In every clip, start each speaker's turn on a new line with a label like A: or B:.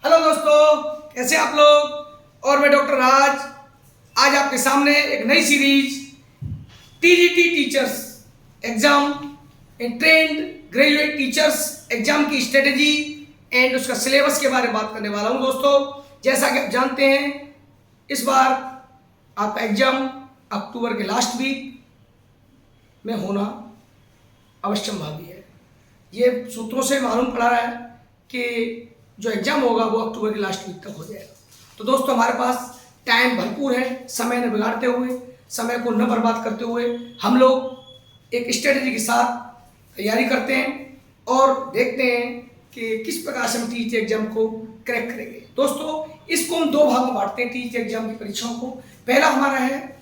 A: Hello दोस्तों, कैसे आप लोग। और मैं डॉक्टर राज आज आपके सामने एक नई series TGT teachers exam and trained graduate teachers exam की स्ट्रेटेजी एंड उसका सिलेबस के बारे में बात करने वाला हूं। दोस्तों, जैसा कि आप जानते हैं, इस बार आपका एग्जाम अक्टूबर के लास्ट वीक में होना अवश्यंभावी है। ये सूत्रों से मालूम पड़ा है कि जो एग्जाम होगा वो अक्टूबर के लास्ट वीक तक हो जाएगा। तो दोस्तों, हमारे पास टाइम भरपूर है। समय न बिगाड़ते हुए, समय को न बर्बाद करते हुए हम लोग एक स्ट्रेटेजी के साथ तैयारी करते हैं और देखते हैं कि किस प्रकार से हम टीजीटी एग्जाम को क्रैक करेंगे। दोस्तों, इसको हम दो भाग में बांटते हैं टीजीटी एग्जाम की परीक्षाओं को। पहला हमारा है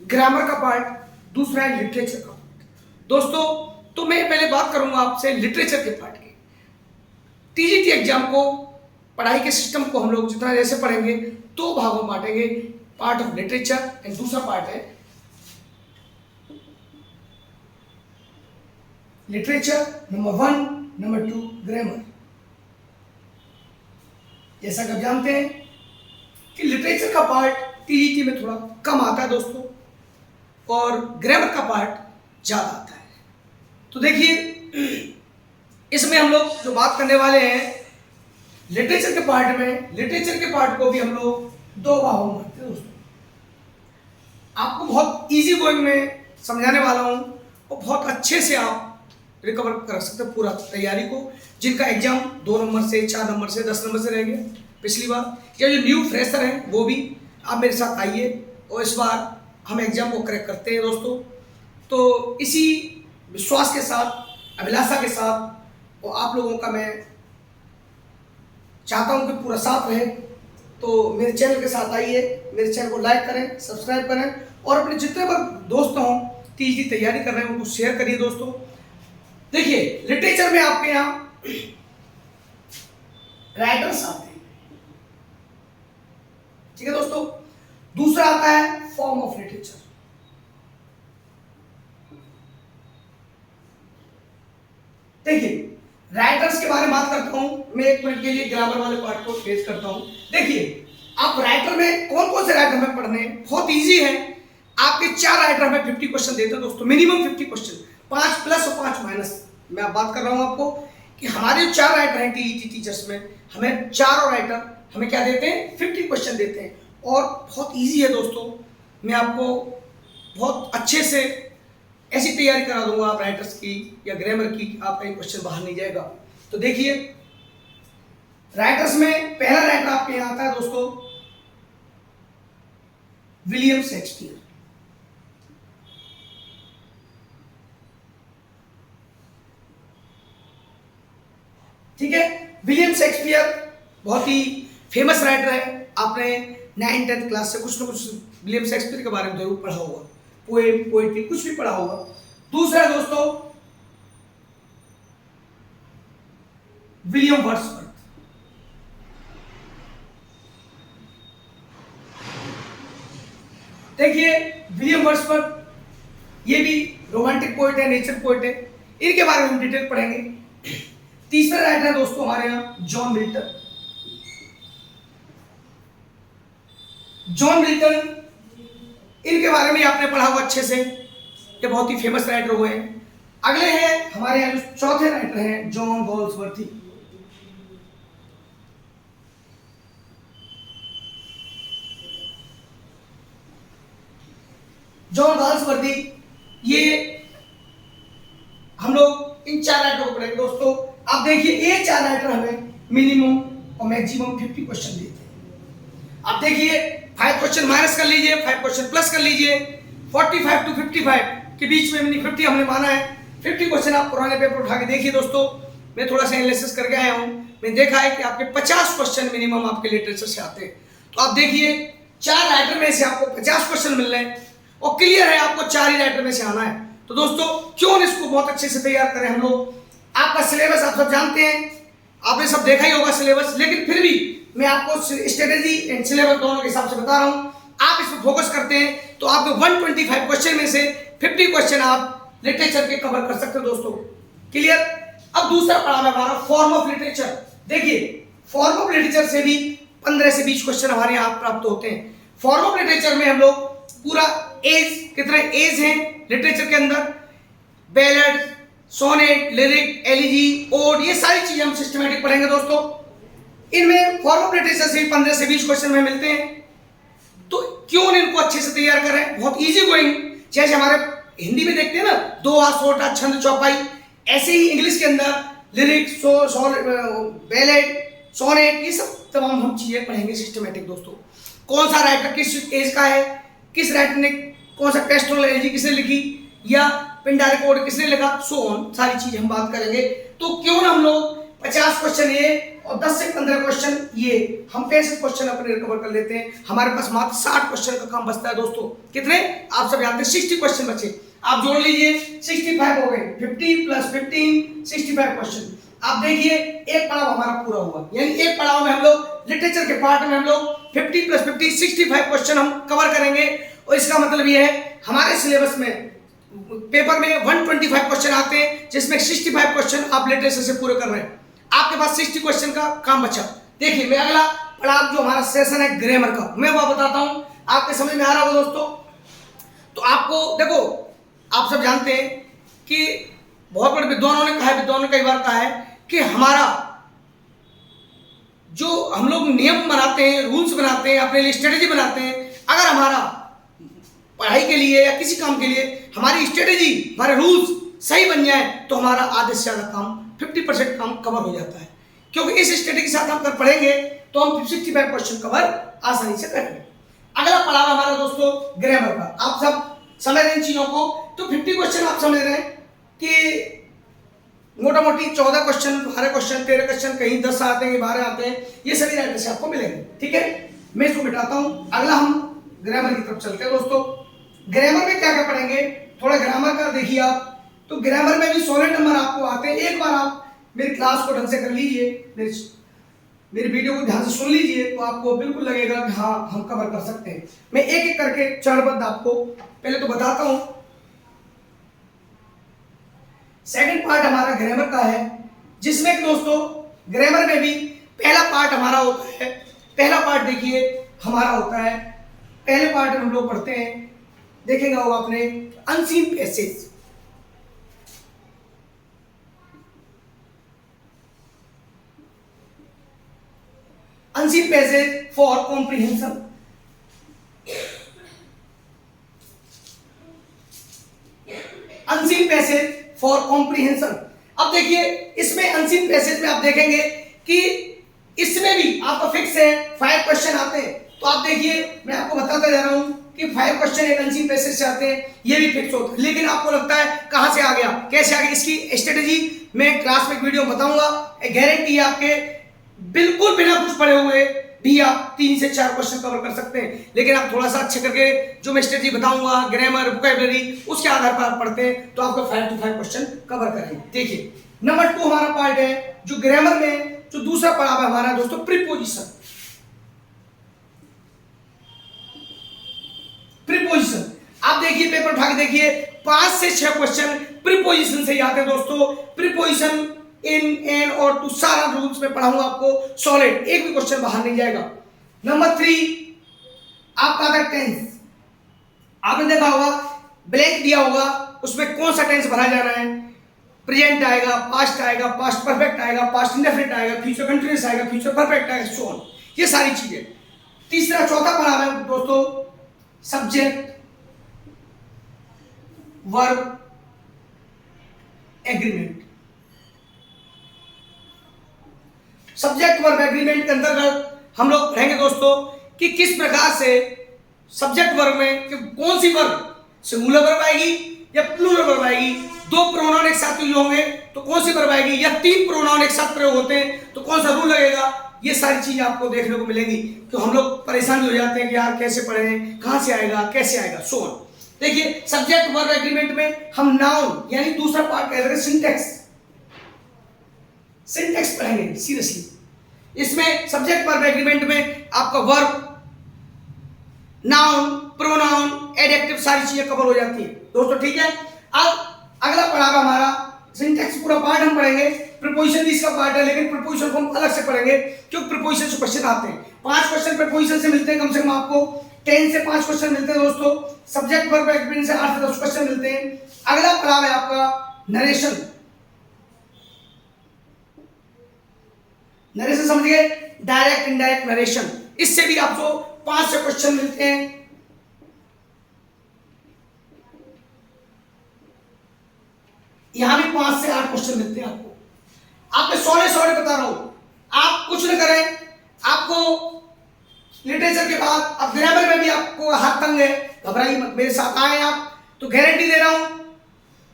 A: ग्रामर का पार्ट, दूसरा है लिटरेचर का पार्ट। दोस्तों, तो मैं पहले बात करूंगा आपसे लिटरेचर के पार्ट की। टीजीटी एग्जाम को, पढ़ाई के सिस्टम को हम लोग जितना जैसे पढ़ेंगे दो भागों में बांटेंगे, पार्ट ऑफ लिटरेचर एंड दूसरा पार्ट है लिटरेचर नंबर 1, नंबर 2 ग्रामर। जैसा कि आप जानते हैं कि लिटरेचर का पार्ट टीजीटी में थोड़ा कम आता है दोस्तों, और ग्रामर का पार्ट ज्यादा आता है। तो देखिए, इसमें हम लोग जो बात करने वाले हैं लिटरेचर के पार्ट में, लिटरेचर के पार्ट को भी हम लोग दो भागों में बांटते हैं दोस्तों। आपको बहुत इजी गोइंग में समझाने वाला हूं और बहुत अच्छे से आप रिकवर कर सकते हैं पूरा तैयारी को। जिनका एग्जाम 2 नंबर से, 4 नंबर से, 10 नंबर से रहेंगे पिछली बार, या जो न्यू फ्रेशर हैं वो भी आप मेरे साथ आइए और इस बार हम एग्जाम को क्रैक करते हैं दोस्तों। तो इसी विश्वास के साथ, अभिलाषा के साथ, और आप लोगों का मैं चाहता हूं कि पूरा साथ रहे, तो मेरे चैनल के साथ आइए, मेरे चैनल को लाइक करें, सब्सक्राइब करें और अपने जितने पर दोस्त हों टीजीटी तैयारी कर रहे हैं उनको शेयर करिए दोस्तों। देखिए, लिटरेचर में आपके यहाँ राइटर्स आते हैं, ठीक है दोस्तों। दूसरा आता है फॉर्म ऑफ लिटरेचर। देखिए, राइटर्स के बारे में बात करता हूं मैं 1 मिनट के लिए, ग्रामर वाले पार्ट को फेस करता हूं। देखिए, आप राइटर में कौन कौन से राइटर हमें पढ़ने हैं, बहुत इजी है। आपके 4 राइटर हमें 50 क्वेश्चन देते हैं दोस्तों, मिनिमम 50 क्वेश्चन, 5 प्लस और 5 माइनस। मैं आप बात कर रहा हूं आपको कि हमारे जो 4 राइटर हैं टीजीटी टीचर्स में, हमें चारों राइटर हमें क्या देते हैं, 50 क्वेश्चन देते हैं और बहुत ईजी है दोस्तों। मैं आपको बहुत अच्छे से ऐसी तैयारी करा दूंगा आप राइटर्स की या ग्रामर की, आपका एक क्वेश्चन बाहर नहीं जाएगा। तो देखिए, राइटर्स में पहला राइटर आपके यहां आता है दोस्तों विलियम शेक्सपियर। ठीक है, विलियम शेक्सपियर बहुत ही फेमस राइटर है। आपने 9th 10th क्लास से कुछ न कुछ विलियम शेक्सपियर के बारे में जरूर पढ़ा होगा, पोएम, पोएट्री कुछ भी पढ़ा होगा। दूसरा दोस्तों विलियम वर्ड्सवर्थ। देखिए, विलियम वर्ड्सवर्थ ये भी रोमांटिक पोएट है, नेचर पोएट है, इनके बारे में हम डिटेल पढ़ेंगे। तीसरा राइटर है दोस्तों हमारे यहां जॉन मिल्टन। जॉन मिल्टन, इनके बारे में आपने पढ़ा हुआ अच्छे से, ये बहुत ही फेमस राइटर हुए हैं। अगले हैं हमारे यहाँ जो चौथे राइटर हैं जॉन गॉल्सवर्थी। जॉन गॉल्सवर्थी, ये हम लोग इन 4 राइटरों को पढ़ेंगे दोस्तों। आप देखिए, ये 4 राइटर हमें मिनिमम और मैक्सिमम 50 क्वेश्चन देते हैं। आप देखिए, 5 क्वेश्चन माइनस कर लीजिए, 5 क्वेश्चन प्लस कर लीजिए, 45 to 55 के बीच में, मिनी 50 हमने माना है। 50 क्वेश्चन आप पुराने पेपर उठा के देखिए दोस्तों। मैं थोड़ा सा एनालिसिस करके आया हूं, मैंने देखा है कि आपके 50 क्वेश्चन मिनिमम आपके लिटरेचर से आते हैं। तो आप देखिए, 4 राइटर में से आपको 50 क्वेश्चन मिल रहे हैं और क्लियर है आपको 4 ही राइटर में से आना है। तो दोस्तों, क्यों न इसको बहुत अच्छे से तैयार करें हम लोग। आपका सिलेबस आप सब जानते हैं, आपने सब देखा ही होगा सिलेबस, लेकिन फिर भी मैं आपको स्ट्रेटेजी एंड सिलेबस दोनों के हिसाब से बता रहा हूं। आप इस पर फोकस करते हैं तो आपके 125 क्वेश्चन में से 50 क्वेश्चन आप लिटरेचर के कवर कर सकते हो दोस्तों। क्लियर। अब दूसरा पढ़ा है हमारा फॉर्म ऑफ लिटरेचर। देखिए, फॉर्म ऑफ लिटरेचर से भी 15 से 20 क्वेश्चन हमारे यहाँ प्राप्त होते हैं। फॉर्म ऑफ लिटरेचर में हम लोग पूरा एज, कितने एज हैं लिटरेचर के अंदर, ballad, sonnet, lyric, elegy, ode, ये सारी चीजें हम सिस्टमेटिक पढ़ेंगे दोस्तों। इनमें फॉर्म ऑफ लिटरेचर से 15 से 20 क्वेश्चन में मिलते हैं, तो क्यों इनको अच्छे से तैयार करें, बहुत इजी गोइंग। जैसे हमारे हिंदी में देखते हैं ना, दोहा, सोटा, छंद, चौपाई, ऐसे ही इंग्लिश के अंदर लिरिक्स, बैलेड, सोनेट, ये सब तमाम हम चीजें पढ़ेंगे सिस्टमेटिक दोस्तों। कौन सा राइटर किस एज का है, किस राइटर ने कौन सा पेस्टोरल एलिजी किसने लिखी, या पिंडारी कोड किसने लिखा, सो ऑन, सारी चीज हम बात करेंगे। तो क्यों ना हम लोग 50 क्वेश्चन ये और 10 से 15 क्वेश्चन ये, हम 65 क्वेश्चन अपने रिकवर कर लेते हैं। हमारे पास मात्र 60 क्वेश्चन का काम बचता है दोस्तों। कितने, आप सब जानते हैं 60 क्वेश्चन बचे, आप जोड़ लीजिए, 65 हो गए, 50 + 15 65 क्वेश्चन। आप देखिए एक पड़ाव हमारा पूरा हुआ, यानी एक पड़ाव में हम लोग लिटरेचर के पार्ट में हम लोग 50 + 50 65 क्वेश्चन हम कवर करेंगे। और इसका मतलब ये है हमारे सिलेबस में पेपर में 125 क्वेश्चन आते हैं, जिसमें 65 क्वेश्चन आप लिटरेचर से पूरे कर रहे हैं। आपके पास 60 क्वेश्चन का काम बचा। देखिए मैं अगला पड़ाव जो हमारा सेशन है ग्रामर का, मैं वो बताता हूं, आपके समझ में आ रहा होगा दोस्तों। तो आपको देखो, आप सब जानते हैं कि बहुत बड़े विद्वानों ने कहा है, विद्वानों ने कई बार कहा है कि हमारा जो हम लोग नियम बनाते हैं, रूल्स बनाते हैं, अपने लिए स्ट्रेटेजी बनाते हैं, अगर हमारा पढ़ाई के लिए या किसी काम के लिए हमारी स्ट्रेटेजी, हमारे रूल्स सही बन जाए तो हमारा आधे से ज्यादा काम 50% काम कवर हो जाता है। क्योंकि इस स्ट्रेटेजी के साथ हम अगर पढ़ेंगे तो हम 65 क्वेश्चन कवर आसानी से करेंगे। अगला पड़ाव हमारा दोस्तों ग्रामर का, आप सब समझ रहे हैं इन चीजों को। तो 50 क्वेश्चन आप समझ रहे हैं कि मोटा मोटी 14 क्वेश्चन, 12 क्वेश्चन, 13 क्वेश्चन, कहीं 10 आते हैं, 12 आते हैं, ये सभी राइटर से आपको मिलेंगे। ठीक है, मैं इसको मिटाता हूं। अगला हम ग्रामर की तरफ चलते हैं दोस्तों। ग्रामर में क्या क्या पढ़ेंगे, थोड़ा ग्रामर का देखिए आप। तो ग्रामर में भी 16 नंबर आपको आते हैं। एक बार आप मेरी क्लास को ढंग से कर लीजिए, मेरी वीडियो को ध्यान से सुन लीजिए, तो आपको बिल्कुल लगेगा कि हाँ हम कवर कर सकते हैं। मैं एक एक करके चरणबद्ध आपको पहले तो बताता हूं। सेकंड पार्ट हमारा ग्रामर का है, जिसमें कि दोस्तों ग्रामर में भी पहला पार्ट हमारा होता है। पहला पार्ट देखिए हमारा होता है, पहले पार्ट में हम लोग पढ़ते हैं, देखेगा वो आपने, unseen passage. Unseen passage for comprehension. Unseen passage for comprehension. अब देखिए इसमें अनसीन पैसेज में आप देखेंगे कि इसमें भी आपका फिक्स है 5 क्वेश्चन आते हैं। तो आप देखिए मैं आपको बताता जा रहा हूं कि 5 क्वेश्चन एक अनसीन पैसेज से आते हैं, ये भी फिक्स होता है। लेकिन आपको लगता है कहां से आ गया, कैसे आ गया, इसकी स्ट्रेटेजी मैं क्लास में वीडियो बताऊंगा। गारंटी है आपके, बिल्कुल बिना कुछ पढ़े हुए भी आप 3 से 4 क्वेश्चन कवर कर सकते हैं। लेकिन आप थोड़ा सा अच्छे करके जो मैं स्ट्रेटेजी बताऊंगा, ग्रामर, वोकैबुलरी, उसके आधार पर आप पढ़ते हैं तो आपको 5 to 5 क्वेश्चन कवर करेंगे। देखिए नंबर 2 हमारा पार्ट है जो ग्रामर में जो दूसरा पड़ाव है हमारा दोस्तों, प्रीपोजिशन। प्रीपोजिशन आप देखिए, पेपर उठा के देखिए, 5 से 6 क्वेश्चन प्रीपोजिशन से ही आते हैं दोस्तों। प्रीपोजिशन इन, एन और टू सारा रूल्स में पढ़ाऊंगा आपको, सॉलिड, एक भी क्वेश्चन बाहर नहीं जाएगा। नंबर 3 आपका आता है टेंस। आपने देखा होगा ब्लैंक दिया होगा, उसमें कौन सा टेंस भरा जा रहा है, प्रेजेंट आएगा, पास्ट आएगा, पास्ट परफेक्ट आएगा, पास्ट इंडेफिनिट आएगा, फ्यूचर कंटीन्यूअस आएगा, फ्यूचर परफेक्ट आएगा, सो ऑन, ये सारी चीजें। तीसरा चौथा पड़ाव है दोस्तों subject, verb, agreement. Subject verb agreement के अंतर्गत हम लोग पढ़ेंगे दोस्तों कि किस प्रकार से सब्जेक्ट वर्ब में कि कौन सी वर्ब सिंगुलर वर्ब आएगी या प्लूरल वर्ब आएगी, 2 प्रोनाउन एक साथ यूज होंगे तो कौन सी वर्ब आएगी, या 3 प्रोनाउन एक साथ प्रयोग होते हैं तो कौन सा रूल लगेगा। ये सारी चीजें आपको देखने को मिलेंगी। तो हम लोग परेशान हो जाते हैं कि यार कैसे पढ़ें, कहां से आएगा, कैसे आएगा, सो ऑन। देखिए सब्जेक्ट वर्ब एग्रीमेंट में हम नाउन यानी दूसरा पार्ट कह रहे हैं सिंटैक्स। सिंटैक्स पढ़ेंगे सीरियसली। इसमें सब्जेक्ट वर्ब एग्रीमेंट में आपका वर्ब, नाउन, प्रोनाउन, एडजेक्टिव सारी चीजें कवर हो जाती है दोस्तों। ठीक है, अब अगला पड़ाव हमारा सिंटैक्स, पूरा पार्ट हम पढ़ेंगे। प्रीपोजिशन भी इसका पार्ट है, लेकिन प्रीपोजिशन को हम अलग से पढ़ेंगे क्योंकि प्रीपोजिशन से क्वेश्चन आते हैं। 5 क्वेश्चन प्रीपोजिशन से मिलते हैं, कम से कम आपको 10 से 5 क्वेश्चन मिलते हैं दोस्तों। सब्जेक्ट वर्ब एडवर्ब से 8 से 10 क्वेश्चन मिलते हैं। अगला पड़ाव है आपका नरेशन। नरेशन समझ गए, डायरेक्ट इनडायरेक्ट नरेशन, इससे भी आपको 5 से क्वेश्चन मिलते हैं। यहां भी 5 से 8 क्वेश्चन मिलते हैं आपको। आपके सौरे बता रहा हूं, आप कुछ न करें, आपको लिटरेचर के बाद अब ग्रामर में भी आपको हाथ तंग है, घबराइए मत, मेरे साथ आए आप, तो गारंटी दे रहा हूं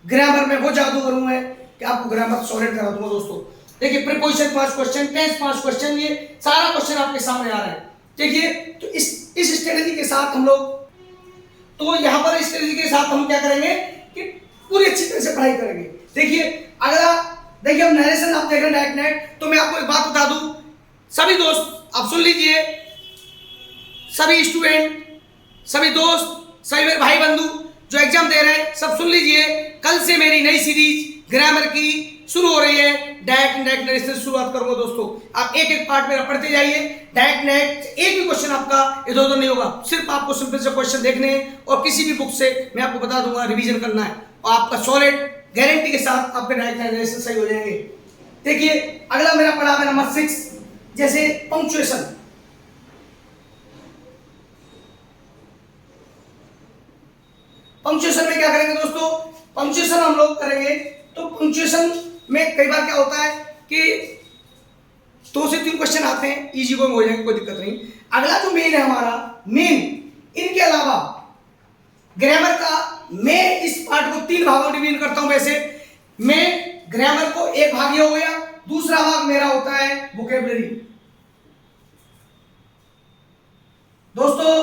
A: ग्रामर में वो जादू करूं मैं कि आपको ग्रामर सॉलिड करा दूंगा दोस्तों। देखिए प्रीपोजिशन 5 क्वेश्चन, टेंस 5 क्वेश्चन, ये सारा क्वेश्चन आपके सामने आ रहा है। देखिए तो इस स्ट्रेटजी के साथ हम लोग, तो यहां पर स्ट्रेटजी के साथ हम क्या करेंगे कि पूरी अच्छी तरह से पढ़ाई करेंगे। देखिए अगला, देखिए अब नरेशन आप देख रहे हैं डायरेक्ट नेट, तो मैं आपको एक बात बता दूं, सभी दोस्त आप सुन लीजिए, सभी स्टूडेंट, सभी दोस्त, सभी मेरे भाई बंधु जो एग्जाम दे रहे हैं, सब सुन लीजिए, कल से मेरी नई सीरीज ग्रामर की शुरू हो रही है। डायरेक्ट नेट नरेशन से शुरुआत करूंगा दोस्तों। आप एक एक पार्ट मेरा पढ़ते जाइए। डायरेक्ट नेट एक भी क्वेश्चन आपका इधर उधर नहीं होगा, सिर्फ आपको सिंपल से क्वेश्चन देखने हैं और किसी भी बुक से मैं आपको बता दूंगा रिवीजन करना है, और आपका सॉलिड गारंटी के साथ आपके डायरेक्ट नरेशन सही हो जाएंगे। देखिए अगला मेरा पढ़ा है नंबर 6, जैसे पंक्चुएशन। पंक्चुएशन में क्या करेंगे दोस्तों, पंक्चुएशन हम लोग करेंगे, तो पंक्चुएशन में कई बार क्या होता है कि 2 से 3 क्वेश्चन आते हैं, इजी गोइंग हो जाएंगे, कोई दिक्कत नहीं। अगला जो मेन है हमारा मेन, इनके अलावा ग्रामर का मैं इस पार्ट को 3 भागों में डिवीजन करता हूं। वैसे मैं ग्रामर को एक भाग ये हो गया, दूसरा भाग मेरा होता है वोकैबुलरी। दोस्तों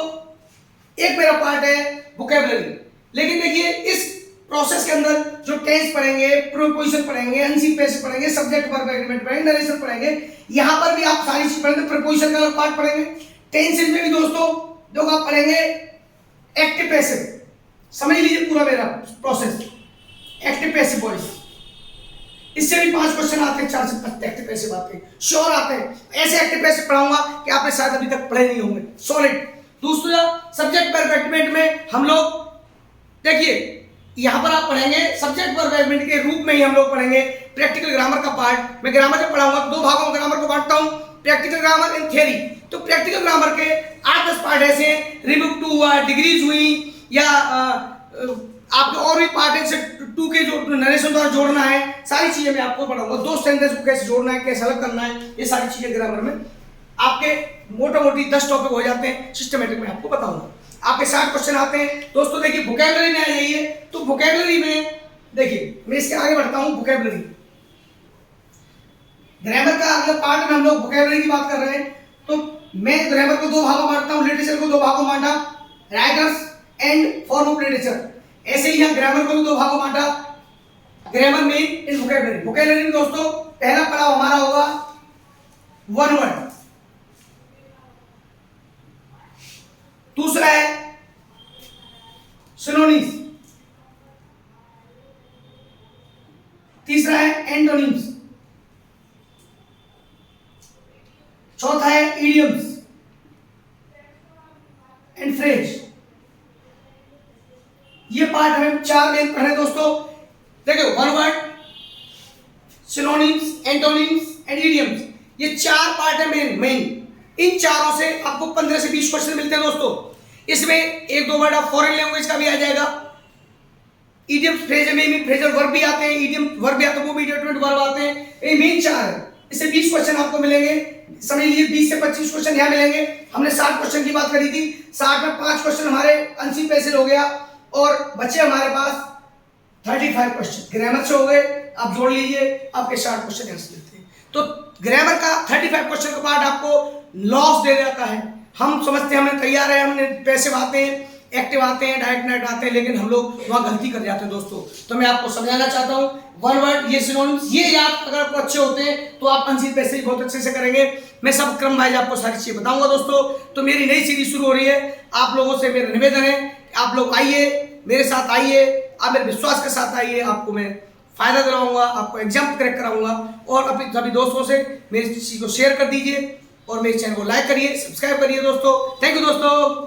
A: एक मेरा पार्ट है वोकैबुलरी, लेकिन देखिए इस प्रोसेस के अंदर जो टेंस पढ़ेंगे, प्रीपोजिशन पढ़ेंगे, अनसीन पेस पढ़ेंगे, सब्जेक्ट वर्ब एग्रीमेंट पढ़ेंगे, नरेशन पढ़ेंगे, यहां पर भी आप सारी चीज पढ़ेंगे। प्रीपोजिशन का अलग पार्ट पढ़ेंगे। टेंस में भी दोस्तों जो आप पढ़ेंगे एक्टिव पैसिव, समझ लीजिए पूरा मेरा प्रोसेस, एक्टिव पैसिव वॉइस, इससे भी 5 क्वेश्चन आते हैं, 4 से 5 एक्टिव पैसिव आते हैं, श्योर आते हैं। ऐसे एक्टिव पैसिव पढ़ाऊंगा कि आपने शायद अभी तक पढ़े नहीं होंगे, सॉलिड। दूसरा सब्जेक्ट वर्ब एग्रीमेंट में हम लोग, देखिए यहां पर आप पढ़ेंगे सब्जेक्ट वर्ब एग्रीमेंट के रूप में ही हम लोग पढ़ेंगे प्रैक्टिकल ग्रामर का पार्ट। मैं ग्रामर जब पढ़ाऊंगा 2 भागों में ग्रामर को बांटता हूं, प्रैक्टिकल ग्रामर एंड थ्योरी। तो प्रैक्टिकल ग्रामर के 8-10 पार्ट ऐसे हैं, रिबुक 2 हुआ, डिग्रीज हुई, या आपके और भी पार्ट है, 2 के जो नरेशन द्वारा जोड़ना है, सारी चीजें मैं आपको पढ़ाऊंगा। 2 सेंटेंस को कैसे जोड़ना है, कैसे अलग करना है, ये सारी चीजें ग्रामर में आपके मोटा-मोटी 10 टॉपिक हो जाते हैं, सिस्टमेटिक में आपको बताऊंगा। आपके 60 क्वेश्चन आते हैं दोस्तों। देखिए वोकैबुलरी में आ जाइए, तो वोकैबुलरी में देखिए मैं इसके आगे बढ़ता हूं। वोकैबुलरी ग्रामर का अगला पार्ट में हम लोग वोकैबुलरी की बात कर रहे हैं, तो मैं ग्रामर को 2 भागों में बांटता हूं, लिटरेचर को 2 भागों में बांटा, writers and form of literature. ऐसे ही यहां ग्रामर को भी 2 भागों में बांटा, ग्रामर में इन वोकैबुलरी। वोकैबुलरी में दोस्तों पहला पड़ाव हमारा होगा वन वर्ड, दूसरा है सिनोनिम्स, तीसरा है एंटोनिम्स, चौथा है इडियम्स एंड फ्रेज। ये पार्ट हमें 4 मेन पढ़ने दोस्तों। देखो one word, synonyms, antonyms and idioms, ये 4 पार्ट है मेन। इन चारों से आपको 15 से 20 क्वेश्चन मिलते हैं दोस्तों। इसमें 1-2 वर्ड ऑफ फॉरेन लैंग्वेज का भी आ जाएगा। इडियम फ्रेजल में भी फ्रेजल वर्ब भी आते हैं, इडियम वर्ब भी आते हैं, वो भी डिटरमिनेंट वर्ब आते हैं। ये मेन 4 है, इससे 20 क्वेश्चन आपको मिलेंगे। समझ लीजिए 20 से 25 क्वेश्चन यहाँ मिलेंगे। हमने 60 क्वेश्चन की बात करी थी, 60 में 5 क्वेश्चन हमारे अनसीन पैसेज हो गया, और बचे हमारे पास 35 क्वेश्चन ग्रामर से हो गए। आप जोड़ लीजिए, आपके 60 क्वेश्चन आंसर मिलते हैं। तो ग्रामर का 35 क्वेश्चन का पार्ट आपको लॉस दे जाता है। हम समझते हैं हमें तैयार है, हमने पैसिव आते हैं, एक्टिव आते हैं, डायरेक्ट नेट आते हैं, लेकिन हम लोग वहां गलती कर जाते हैं दोस्तों। तो मैं आपको समझाना चाहता हूं, वन वर्ड, ये सिनोनिम्स, ये याद अगर आपको अच्छे होते हैं तो आप अनसीन पैसेज बहुत अच्छे से करेंगे। मैं सब क्रम वाइज आपको सारी चीजें बताऊंगा दोस्तों। तो मेरी नई सीरीज शुरू हो रही है, आप लोगों से मेरा निवेदन है, आप लोग आइए, मेरे साथ आइए, आप मेरे विश्वास के साथ आइए, आपको मैं फ़ायदा दिलाऊंगा, आपको एग्जाम क्रैक कराऊंगा। और अपने सभी दोस्तों से मेरी चीज़ को शेयर कर दीजिए और मेरे चैनल को लाइक करिए, सब्सक्राइब करिए दोस्तों। थैंक यू दोस्तों।